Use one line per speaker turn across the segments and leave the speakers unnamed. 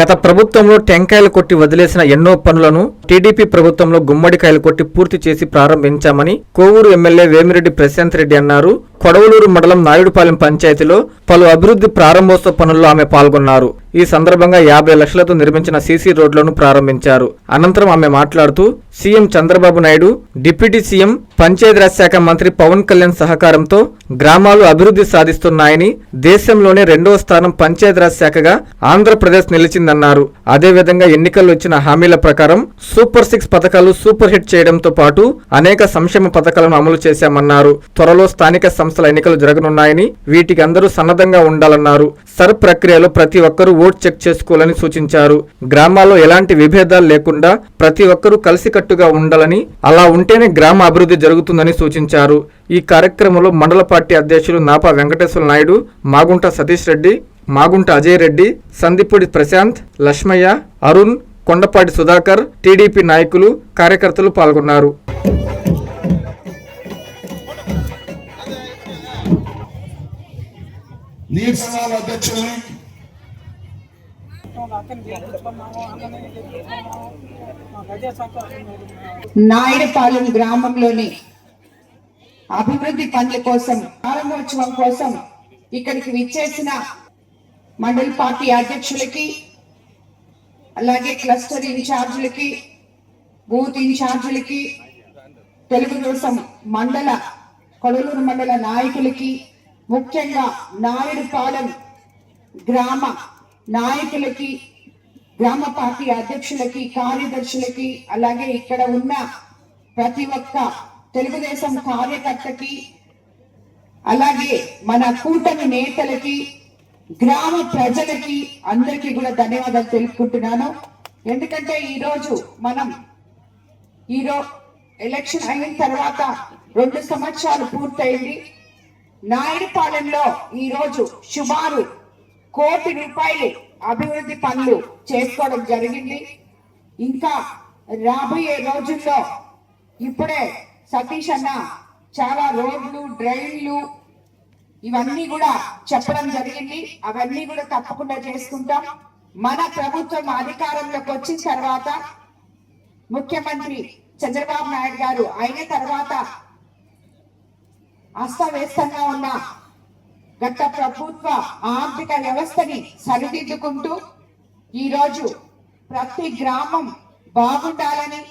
గత ప్రభుత్వంలో టెంకాయలు కొట్టి వదిలేసిన ఎన్నో పనులను టీడీపీ ప్రభుత్వంలో గుమ్మడికాయలు కొట్టి పూర్తి చేసి ప్రారంభించామని కోవూరు ఎమ్మెల్యే వేమిరెడ్డి ప్రశాంత్ రెడ్డి అన్నారు. కొడవలూరు మండలం నాయుడుపాలెం పంచాయతీలో పలు అభివృద్ధి ప్రారంభోత్సవ పనుల్లో ఆమె పాల్గొన్నారు. ఈ సందర్భంగా 50 లక్షలతో నిర్మించిన సీసీ రోడ్లను ప్రారంభించారు. అనంతరం ఆమె మాట్లాడుతూ CM Chandrababu Naidu, deputy CM, Panchayati Raj శాఖ మంత్రి పవన్ కళ్యాణ్ సహకారంతో గ్రామాలు అభివృద్ధి సాధిస్తున్నాయని, దేశంలోనే 2వ స్థానం పంచాయతీరాజ్ శాఖగా ఆంధ్రప్రదేశ్ నిలిచిందన్నారు. అదేవిధంగా ఎన్నికల్లో ఇచ్చిన హామీల ప్రకారం సూపర్ 6 పథకాలు సూపర్ హిట్ చేయడంతో పాటు అనేక సంక్షేమ పథకాలను అమలు చేశామన్నారు. త్వరలో స్థానిక సంస్థల ఎన్నికలు జరగనున్నాయని, వీటికి అందరూ సన్నద్ధంగా ఉండాలన్నారు. సర్ ప్రక్రియలో ప్రతి ఒక్కరూ ఓట్ చెక్ చేసుకోవాలని సూచించారు. గ్రామాల్లో ఎలాంటి విభేదాలు లేకుండా ప్రతి ఒక్కరూ కలిసికట్టుగా ఉండాలని, అలా ఉంటేనే గ్రామ అభివృద్ధి జరుగుతుందని సూచించారు. ఈ కార్యక్రమంలో మండల పార్టీ అధ్యక్షులు నాపా వెంకటేశ్వర నాయుడు, మాగుంట సతీష్ రెడ్డి, మాగుంట అజయ్ రెడ్డి, సందిపూడి ప్రశాంత్, లక్ష్మయ్య, అరుణ్, కొండపాటి సుధాకర్, టీడీపీ నాయకులు, కార్యకర్తలు పాల్గొన్నారు.
నాయుడుపాలెం గ్రామంలోని అభివృద్ధి పనుల కోసం, ప్రారంభోత్సవం కోసం ఇక్కడికి విచ్చేసిన మండల పార్టీ అధ్యక్షులకి, అలాగే క్లస్టర్ ఇన్ఛార్జీలకి, బూత్ ఇన్ఛార్జీలకి, తెలుగుదేశం మండల కొడవలూరు మండల నాయకులకి, ముఖ్యంగా నాయుడుపాలెం గ్రామ నాయకులకి, గ్రామ పార్టీ అధ్యక్షులకి, కార్యదర్శులకి, అలాగే ఇక్కడ ఉన్న ప్రతి ఒక్క తెలుగుదేశం కార్యకర్తకి, అలాగే మన కూటమి నేతలకి, గ్రామ ప్రజలకి అందరికీ కూడా ధన్యవాదాలు తెలుపుకుంటున్నాను. ఎందుకంటే ఈరోజు మనం ఎలక్షన్ అయిన తర్వాత 2 సంవత్సరాలు పూర్తయింది. నాయుడుపాలెంలో ఈరోజు సుమారు 1 కోటి రూపాయలు అభివృద్ధి పనులు చేసుకోవడం జరిగింది. ఇంకా రాబోయే రోజుల్లో ఇప్పుడే సతీష్ అన్న చాలా రోడ్లు, డ్రైన్లు ఇవన్నీ కూడా చెప్పడం జరిగింది. అవన్నీ కూడా తప్పకుండా చేసుకుంటాం. మన ప్రభుత్వం అధికారంలోకి వచ్చిన తర్వాత ముఖ్యమంత్రి చంద్రబాబు నాయుడు గారు అయిన తర్వాత అస్తవ్యస్తంగా ఉన్న గత ప్రభుత్వ ఆర్థిక వ్యవస్థని సరిదిద్దుకుంటూ ఈరోజు ప్రతి గ్రామం బాగుండాలని,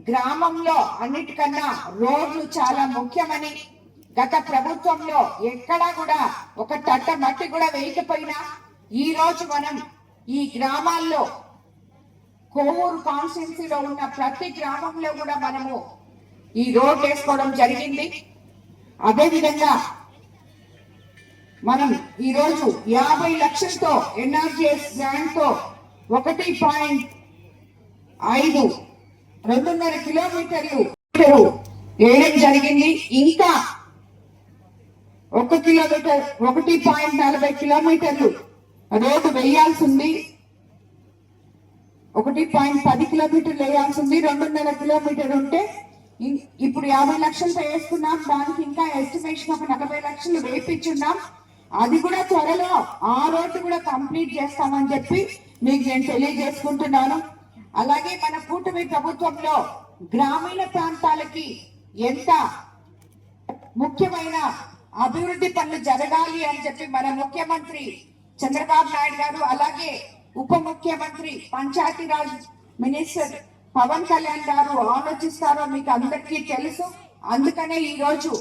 గ్రామంలో అన్నిటికన్నా రోడ్లు చాలా ముఖ్యమని, గత ప్రభుత్వంలో ఎక్కడా కూడా ఒక తట్ట మట్టి కూడా వేయకపోయినా ఈ రోజు మనం ఈ గ్రామాల్లో కోవూరు కాన్స్టిట్యున్సీలో ఉన్న ప్రతి గ్రామంలో కూడా మనము ఈ రోడ్ వేసుకోవడం జరిగింది. అదేవిధంగా మనం ఈ రోజు 50 లక్షలతో ఎన్ఆర్జీఎస్ గ్రాంట్ తో 1.5 2.5 కిలోమీటర్లు వేయడం జరిగింది. ఇంకా 1 కిలోమీటర్ 1.40 కిలోమీటర్లు రోడ్డు వేయాల్సి ఉంది. 1.10 కిలోమీటర్లు వేయాల్సి ఉంది. 2.5 కిలోమీటర్ ఉంటే ఇప్పుడు 50 లక్షలతో వేసుకున్నాం. దానికి ఇంకా ఎస్టిమేషన్ ఒక 40 లక్షలు వేపించున్నాం. అది కూడా త్వరలో ఆ రోడ్డు కూడా కంప్లీట్ చేస్తామని చెప్పి మీకు నేను తెలియజేసుకుంటున్నాను. అలాగే మన కూటమి ప్రభుత్వంలో గ్రామీణ ప్రాంతాలకి ఎంత ముఖ్యమైన అభివృద్ధి పనులు జరగాలి అని చెప్పి మన ముఖ్యమంత్రి చంద్రబాబు నాయుడు గారు, అలాగే ఉప ముఖ్యమంత్రి పంచాయతీరాజ్ మినిస్టర్ పవన్ కళ్యాణ్ గారు ఆలోచిస్తారో మీకు అందరికీ తెలుసు. అందుకనే ఈ రోజు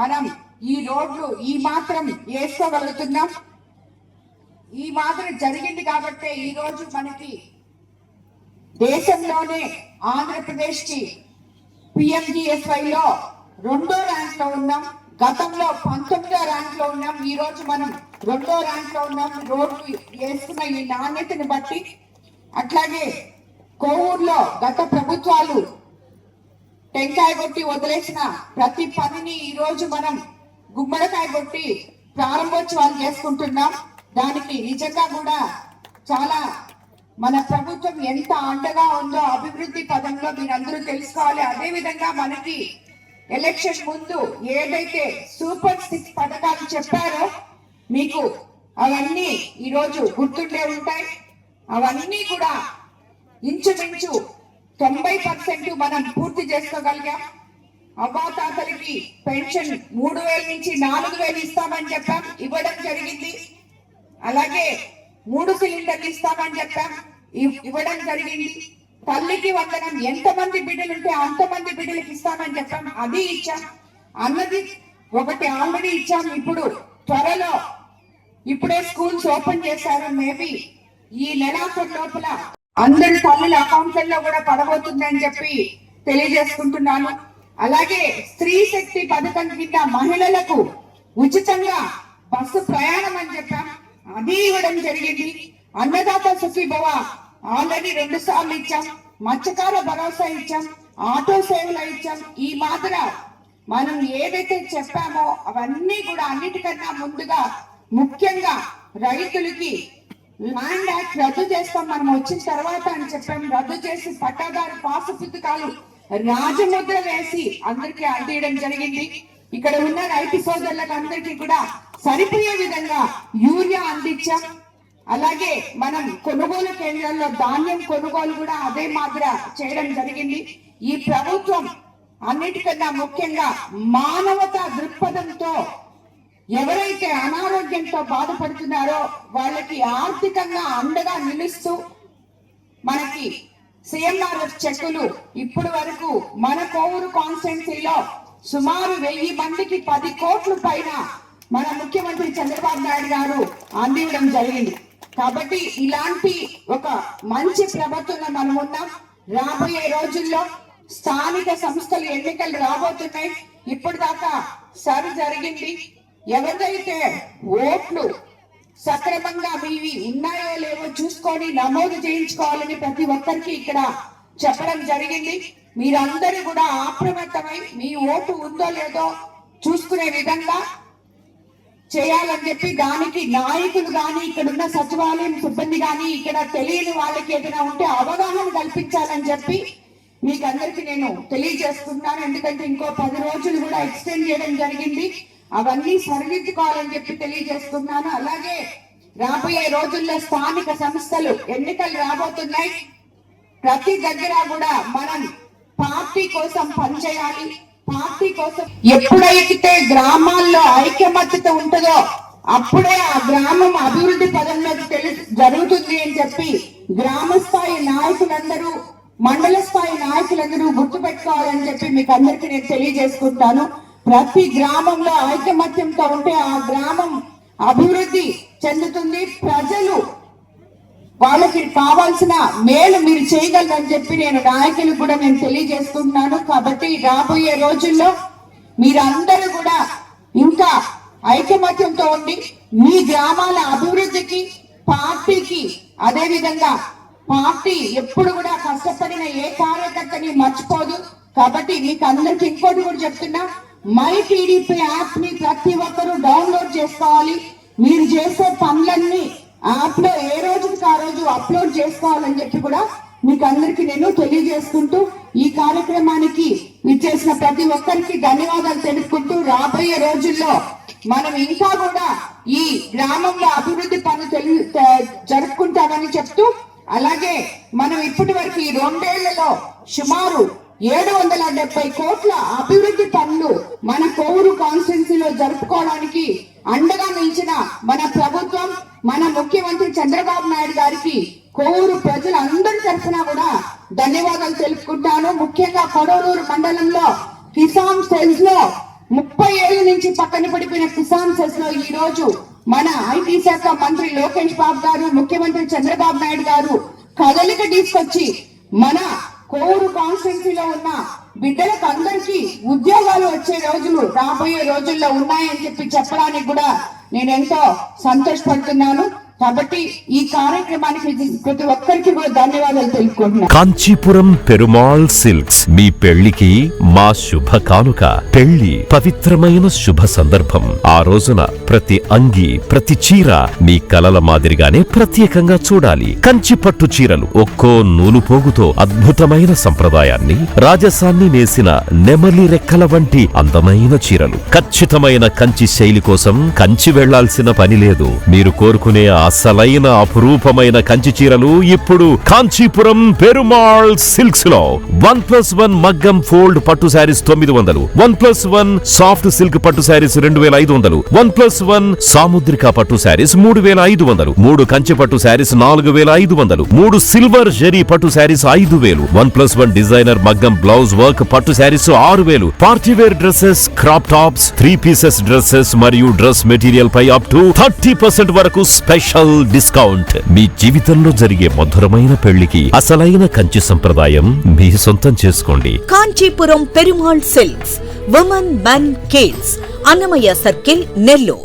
మనం ఈ రోడ్లు ఈ మాత్రం వేసుకోగలుగుతున్నాం. ఈ మాత్రం జరిగింది కాబట్టి ఈ రోజు మనకి దేశంలోనే ఆంధ్రప్రదేశ్ కి PMGSY లో 2వ ర్యాంక్ లో ఉన్నాం. గతంలో 19వ ర్యాంక్ లో ఉన్నాం. ఈ రోజు మనం 2వ ర్యాంక్ లో ఉన్నాం. రోడ్లు వేసుకున్న ఈ నాణ్యతని బట్టి. అట్లాగే కోవూరులో గత ప్రభుత్వాలు టెంకాయ కొట్టి వదిలేసిన ప్రతి పనిని ఈ రోజు మనం గుమ్మడికాయ కొట్టి ప్రారంభోత్సవాలు చేసుకుంటున్నాం. దానికి నిజంగా కూడా చాలా మన ప్రభుత్వం ఎంత అండగా ఉందో అభివృద్ధి పదంలో మీరందరూ తెలుసుకోవాలి. అదే విధంగా మనకి ఎలక్షన్ ముందు ఏదైతే సూపర్ 6 పథకాలు చెప్పారో మీకు అవన్నీ ఈరోజు గుర్తుండే ఉంటాయి. అవన్నీ కూడా ఇంచుమించు 90% మనం పూర్తి చేసుకోగలిగాం. అవ్వాతాతలకి పెన్షన్ 3,000 నుంచి 4,000 ఇస్తామని చెప్పాం, ఇవ్వడం జరిగింది. అలాగే 3 సిలిండర్లు ఇస్తామని చెప్పాం, ఇవ్వడం జరిగింది. తల్లికి వందనం, ఎంతమంది బిడ్డలు ఉంటే అంతమంది బిడ్డలకి ఇస్తామని చెప్పాం, అది ఇచ్చాం. అన్నది ఒకటి ఆల్రెడీ ఇచ్చాం. ఇప్పుడు త్వరలో ఇప్పుడే స్కూల్స్ ఓపెన్ చేశారు. మేబీ ఈ నెలాఖరు లోపల అందరి తల్లుల అకౌంట్లలో కూడా పడబోతుందని చెప్పి తెలియజేసుకుంటున్నాను. అలాగే స్త్రీ శక్తి పథకం కింద మహిళలకు ఉచితంగా బస్సు ప్రయాణం అని చెప్పాం, అది ఇవ్వడం జరిగింది. అన్నదాత సుఖీభవ ఆల్రెడీ 2 సార్లు ఇచ్చాం. మత్స్యకార భరోసా ఇచ్చాం, ఆటో సేవలు ఇచ్చాం. ఈ మాత్ర మనం ఏదైతే చెప్పామో అవన్నీ కూడా అన్నిటికన్నా ముందుగా ముఖ్యంగా రైతులకి ల్యాండ్ యాక్ట్ రద్దు చేస్తాం మనం వచ్చిన తర్వాత అని చెప్పాం. రద్దు చేసి పట్టాదారు పాసు పుస్తకాలు రాజముద్ర వేసి అందరికీ అందించడం జరిగింది. ఇక్కడ ఉన్న రైతు సోదరులకు అందరికీ కూడా సరిపోయే విధంగా యూరియా అందించాం. అలాగే మనం కొనుగోలు కేంద్రాల్లో ధాన్యం కొనుగోలు కూడా అదే మాదిర చేయడం జరిగింది. ఈ ప్రభుత్వం అన్నిటికన్నా ముఖ్యంగా మానవతా దృక్పథంతో ఎవరైతే అనారోగ్యంతో బాధపడుతున్నారో వాళ్ళకి ఆర్థికంగా అండగా నిలుస్తూ మనకి సిఎంఆర్ఎఫ్ చెక్కులు ఇప్పటి వరకు మన కోవూరు కాన్స్టిట్యున్సీలో సుమారు 1000 మందికి 10 కోట్ల పైన మన ముఖ్యమంత్రి చంద్రబాబు నాయుడు గారు అందివ్వడం జరిగింది. కాబట్టి ఇలాంటి ఒక మంచి ప్రభుత్వంలో మనం ఉన్నాం. రాబోయే రోజుల్లో స్థానిక సంస్థలు ఎన్నికలు రాబోతున్నాయి. ఇప్పటిదాకా సరి జరిగింది. ఎవరైతే ఓట్లు సక్రమంగా మీవి ఉన్నాయో లేవో చూసుకొని నమోదు చేయించుకోవాలని ప్రతి ఒక్కరికి ఇక్కడ చెప్పడం జరిగింది. మీరందరూ కూడా అప్రమత్తమై మీ ఓటు ఉందో లేదో చూసుకునే విధంగా చేయాలని చెప్పి దానికి నాయకులు గాని ఇక్కడ ఉన్న సచివాలయం సిబ్బంది గాని ఇక్కడ తెలియని వాళ్ళకి ఏదైనా ఉంటే అవగాహన కల్పించాలని చెప్పి మీకు అందరికి నేను తెలియజేస్తున్నాను. ఎందుకంటే ఇంకో 10 రోజులు కూడా ఎక్స్టెండ్ చేయడం జరిగింది. అవన్నీ సరిదిద్దుకోవాలని చెప్పి తెలియజేస్తున్నాను. అలాగే రాబోయే రోజుల్లో స్థానిక సంస్థలు ఎన్నికలు రాబోతున్నాయి. ప్రతి దగ్గర కూడా మనం పార్టీ కోసం పనిచేయాలి. పార్టీ కోసం ఎప్పుడైతే గ్రామాల్లో ఐక్యమత్యత ఉంటుందో అప్పుడే ఆ గ్రామం అభివృద్ధి పదంలోకి జరుగుతుంది అని చెప్పి గ్రామ స్థాయి నాయకులందరూ మండల స్థాయి నాయకులందరూ గుర్తుపెట్టుకోవాలని చెప్పి మీకు అందరికీ నేను తెలియజేసుకుంటాను. ప్రతి గ్రామంలో ఐకమత్యంతో ఉంటే ఆ గ్రామం అభివృద్ధి చెందుతుంది. ప్రజలు వాళ్ళకి కావాల్సిన మేలు మీరు చేయగలరని చెప్పి నేను నాయకులకు కూడా నేను తెలియజేసుకుంటున్నాను. కాబట్టి రాబోయే రోజుల్లో మీరందరూ కూడా ఇంకా ఐకమత్యంతో ఉండి మీ గ్రామాల అభివృద్ధికి పార్టీకి అదే విధంగా పార్టీ ఎప్పుడు కూడా కష్టపడిన ఏ కార్యకర్తని మర్చిపోదు. కాబట్టి మీకు అందరికి ఇంకోటి కూడా చెప్తున్నా, మై టీడీపీ యాప్ ని ప్రతి ఒక్కరూ డౌన్లోడ్ చేసుకోవాలి. మీరు చేసే పనులన్నీ యాప్ లో ఏ రోజుకి ఆ రోజు అప్లోడ్ చేసుకోవాలని చెప్పి కూడా మీకు అందరికి నేను తెలియజేసుకుంటూ ఈ కార్యక్రమానికి ఇచ్చేసిన ప్రతి ఒక్కరికి ధన్యవాదాలు తెలుపుకుంటూ రాబోయే రోజుల్లో మనం ఇంకా కూడా ఈ గ్రామంలో అభివృద్ధి పనులు జరుపుకుంటామని చెప్తూ, అలాగే మనం ఇప్పటి వరకు ఈ 2 ఏళ్లలో సుమారు 770 కోట్ల అభివృద్ధి పనులు మన కోవూరు కాన్స్టిట్యున్సీలో జరుపుకోవడానికి అండగా నిలిచిన మన ప్రభుత్వం, మన ముఖ్యమంత్రి చంద్రబాబు నాయుడు గారికి కోవూరు ప్రజలందరి తరఫున కూడా ధన్యవాదాలు తెలుపుకుంటాను. ముఖ్యంగా కొడవలూరు మండలంలో కిసాన్ సెల్స్ లో 30 ఏళ్ల నుంచి పక్కన పడిపోయిన కిసాన్ సెల్స్ లో ఈ రోజు మన ఐటీ శాఖ మంత్రి లోకేష్ బాబు గారు, ముఖ్యమంత్రి చంద్రబాబు నాయుడు గారు కదలిక తీసుకొచ్చి మన కోవూరు కాన్స్టిట్యున్సీలో ఉన్న బిడ్డలకు అందరికీ ఉద్యోగాలు వచ్చే రోజులు రాబోయే రోజుల్లో ఉన్నాయని చెప్పి చెప్పడానికి కూడా నేను ఎంతో సంతోషపడుతున్నాను. కాబట్టి ఈ కార్యక్రమానికి ప్రతి ఒక్కరికి కూడా ధన్యవాదాలు తెలుపుకుంటున్నాను.
కాంచీపురం పెరుమాళ్ సిల్క్స్ మీ పెళ్లికి మా శుభ కానుక. పెళ్లి పవిత్రమైన శుభ సందర్భం. ఆ రోజున ప్రతి అంగి ప్రతి చీర మీ కలల మాదిరిగానే ప్రత్యేకంగా చూడాలి. కంచి పట్టు చీరలు ఒక్కో నూలు పోగుతో అద్భుతమైన సంప్రదాయాన్ని, రాజసాన్ని నేసిన నెమలి రెక్కల వంటి అందమైన చీరలు. ఖచ్చితమైన కంచి శైలి కోసం కంచి వెళ్లాల్సిన పని లేదు. మీరు కోరుకునే ఆ అసలైన అపురూపమైన కంచి చీరలు ఇప్పుడు కాంచీపురం పెరుమాళ్ సిల్క్స్ లో 1+1 మగ్గం ఫోల్డ్ పట్టు శారీస్ 900, 1+1 సాఫ్ట్ సిల్క్ పట్టు శారీస్ 2500, 1+1 సాముద్రిక పట్టు శారీస్ 3500, 3 కంచి పట్టు శారీస్ 4500, 3 సిల్వర్ జరీ పట్టు శారీస్ 5000, 1+1 డిజైనర్ మగ్గం బ్లౌజ్ వర్క్ పట్టు sarees 6000, partywear dresses, crop tops, 3 pieces dresses మరియు డ్రెస్ మెటీరియల్ పై అప్ టు 30% వరకు స్పెషల్ డిస్కౌంట్. మీ జీవితంలో జరిగే మధురమైన పెళ్లికి అసలైన కంచి సంప్రదాయం మీ సొంతం చేసుకోండి.
Kanchipuram Perumal silks, women, men, kids, Annamayya circle, Nellore.